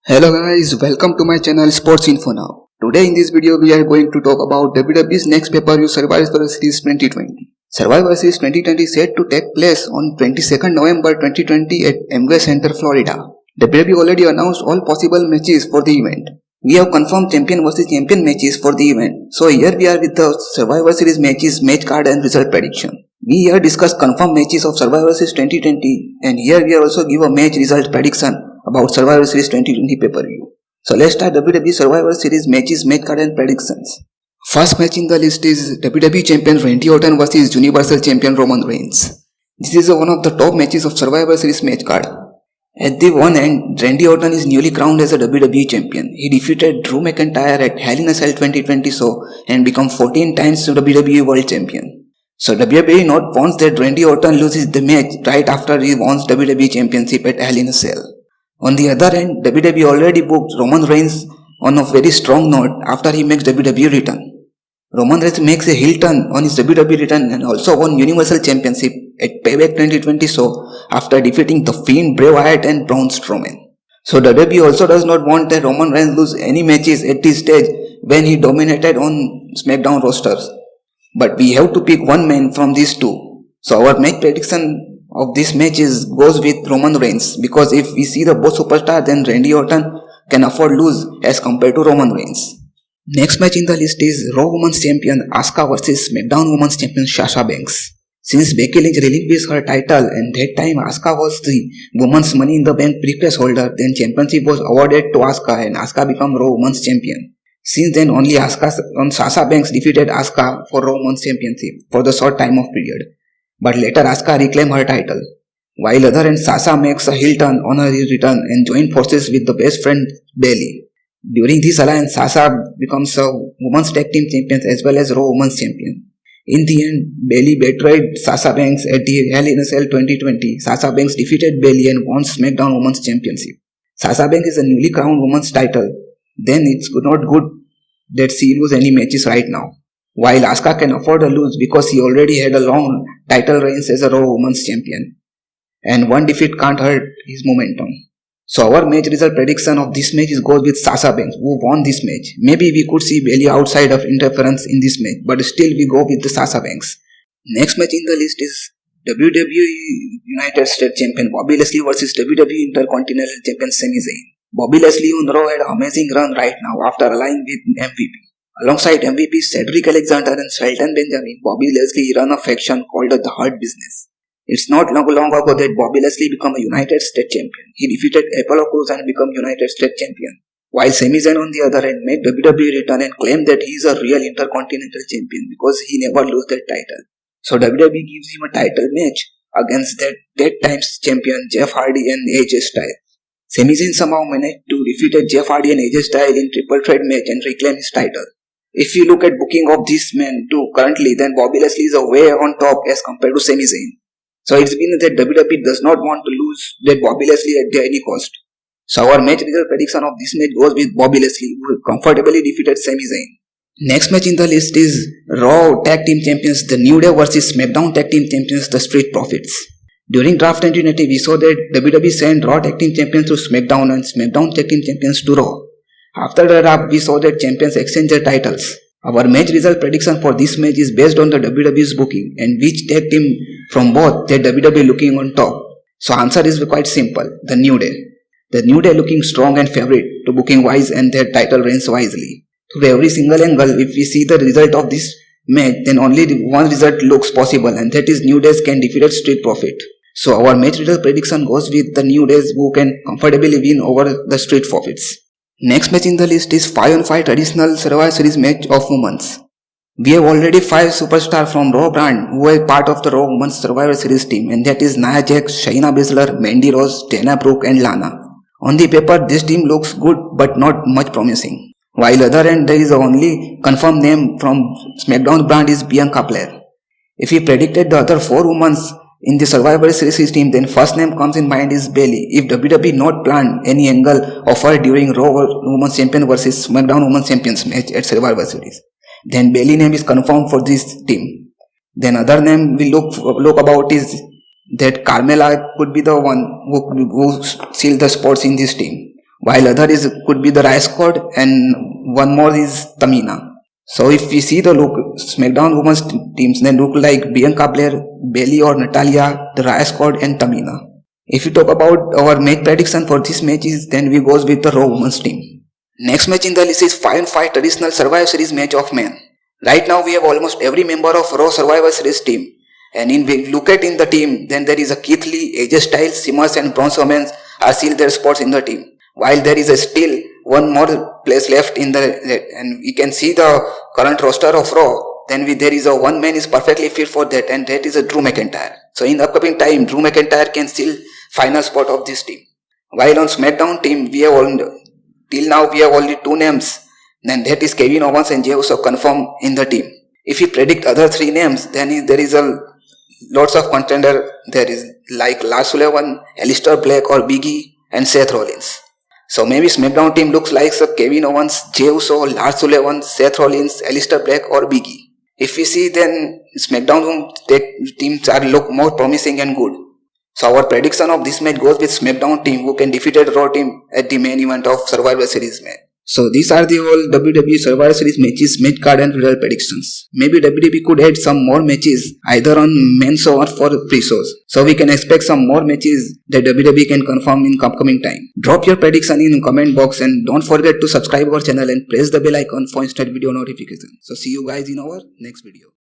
Hello guys, welcome to my channel Sports Info Now. Today in this video we are going to talk about WWE's next pay-per-view Survivor Series 2020. Survivor Series 2020 is set to take place on 22nd November 2020 at Amway Center, Florida. WWE already announced all possible matches for the event. We have confirmed champion versus champion matches for the event. So here we are with the Survivor Series matches, match card and result prediction. We here discuss confirmed matches of Survivor Series 2020 and here we also give a match result prediction about Survivor Series 2020 pay-per-view. So let's start WWE Survivor Series matches, match card and predictions. First match in the list is WWE Champion Randy Orton versus Universal Champion Roman Reigns. This is one of the top matches of Survivor Series match card. At the one end, Randy Orton is newly crowned as a WWE Champion. He defeated Drew McIntyre at Hell in a Cell 2020 show and become 14 times WWE World Champion. So WWE not wants that Randy Orton loses the match right after he wins WWE Championship at Hell in a Cell. On the other hand, WWE already booked Roman Reigns on a very strong note after he makes WWE return. Roman Reigns makes a heel turn on his WWE return and also won Universal Championship at Payback 2020 show after defeating The Fiend, Bray Wyatt and Braun Strowman. So WWE also does not want that Roman Reigns lose any matches at this stage when he dominated on SmackDown rosters. But we have to pick one man from these two. So our match prediction of this match goes with Roman Reigns, because if we see the both superstars, then Randy Orton can afford lose as compared to Roman Reigns. Next match in the list is Raw Women's Champion Asuka versus SmackDown Women's Champion Sasha Banks. Since Becky Lynch relinquished her title and that time Asuka was the Women's Money in the Bank briefcase holder, then championship was awarded to Asuka and Asuka became Raw Women's Champion. Since then only Sasha Banks defeated Asuka for Raw Women's Championship for the short time of period. But later Asuka reclaimed her title. While other hand, Sasha makes a heel turn on her return and join forces with the best friend Bayley. During this alliance, Sasha becomes a Women's Tag Team Champion as well as Raw Women's Champion. In the end, Bayley betrayed Sasha Banks at the Hell in a Cell 2020. Sasha Banks defeated Bayley and won SmackDown Women's Championship. Sasha Banks is a newly crowned women's title. Then it's not good that she loses any matches right now. While Asuka can afford a lose because he already had a long title reigns as a Raw Women's Champion. And one defeat can't hurt his momentum. So our match result prediction of this match goes with Sasha Banks, who won this match. Maybe we could see Bayley outside of interference in this match, but still we go with the Sasha Banks. Next match in the list is WWE United States Champion Bobby Lashley versus WWE Intercontinental Champion Sami Zayn. Bobby Lashley on Raw had an amazing run right now after aligning with MVP. Alongside MVP Cedric Alexander and Shelton Benjamin, Bobby Lashley ran a faction called the Hurt Business. It's not long ago that Bobby Lashley became a United States Champion. He defeated Apollo Crews and became United States Champion. While Sami Zayn on the other hand made WWE return and claimed that he is a real Intercontinental Champion because he never lost that title. So WWE gives him a title match against that time's champion Jeff Hardy and AJ Styles. Sami Zayn somehow managed to defeat Jeff Hardy and AJ Styles in triple threat match and reclaim his title. If you look at booking of this man too currently, then Bobby Lashley is way on top as compared to Sami Zayn. So it's been that WWE does not want to lose that Bobby Lashley at any cost. So our match result prediction of this match goes with Bobby Lashley, who comfortably defeated Sami Zayn. Next match in the list is Raw Tag Team Champions The New Day versus SmackDown Tag Team Champions The Street Profits. During Draft 2020, we saw that WWE sent Raw Tag Team Champions to SmackDown and SmackDown Tag Team Champions to Raw. After the draft, we saw that champions exchange their titles. Our match result prediction for this match is based on the WWE's booking and which tag team from both that WWE looking on top. So answer is quite simple, the New Day. The New Day looking strong and favorite to booking wise and their title reigns wisely. Through every single angle, if we see the result of this match, then only one result looks possible and that is New Days can defeat Street Profit. So our match result prediction goes with the New Days who can comfortably win over the Street Profits. Next match in the list is 5-on-5 traditional Survivor Series match of women's. We have already 5 superstars from Raw brand who are part of the Raw Women's Survivor Series team, and that is Nia Jax, Shayna Baszler, Mandy Rose, Dana Brooke and Lana. On the paper this team looks good but not much promising. While other end there is only confirmed name from SmackDown brand is Bianca Belair. If we predicted the other 4 women's in the Survivor Series team, then first name comes in mind is Bayley. If WWE not planned any angle of her during Raw Women's Champion versus SmackDown Women's Champions match at Survivor Series, then Bayley name is confirmed for this team. Then other name we look about is that Carmella could be the one who seal the spots in this team. while other is could be the Riot Squad, and one more is Tamina. So if we see the look, SmackDown women's teams, then look like Bianca Belair, Bayley or Natalia, the Riot Squad and Tamina. If we talk about our match prediction for this matches, then we goes with the Raw women's team. Next match in the list is 5-on-5 traditional Survivor Series match of men. Right now we have almost every member of Raw Survivor Series team. And in we look at in the team, then there is a Keith Lee, AJ Styles, Sheamus and Braun Strowman are still their spots in the team. While there is still one more place left in the, and we can see the current roster of Raw, then there is a one man is perfectly fit for that, and that is a Drew McIntyre. So in upcoming time, Drew McIntyre can still final spot of this team. While on SmackDown team, we have till now we have only two names, then that is Kevin Owens and Jey Uso confirmed in the team. If we predict other three names, then there is a lots of contender. There is like Lars Sullivan, Aleister Black or Big E and Seth Rollins. So maybe SmackDown team looks like Kevin Owens, Jey Uso, Lars Sullivan, Seth Rollins, Aleister Black or Big E. If we see, then SmackDown teams are look more promising and good. So our prediction of this match goes with SmackDown team who can defeat the Raw team at the main event of Survivor Series match. So these are the whole WWE Survivor Series matches, match card and result predictions. Maybe WWE could add some more matches either on main show or for pre-shows. So we can expect some more matches that WWE can confirm in upcoming time. Drop your prediction in the comment box and don't forget to subscribe our channel and press the bell icon for instant video notification. So see you guys in our next video.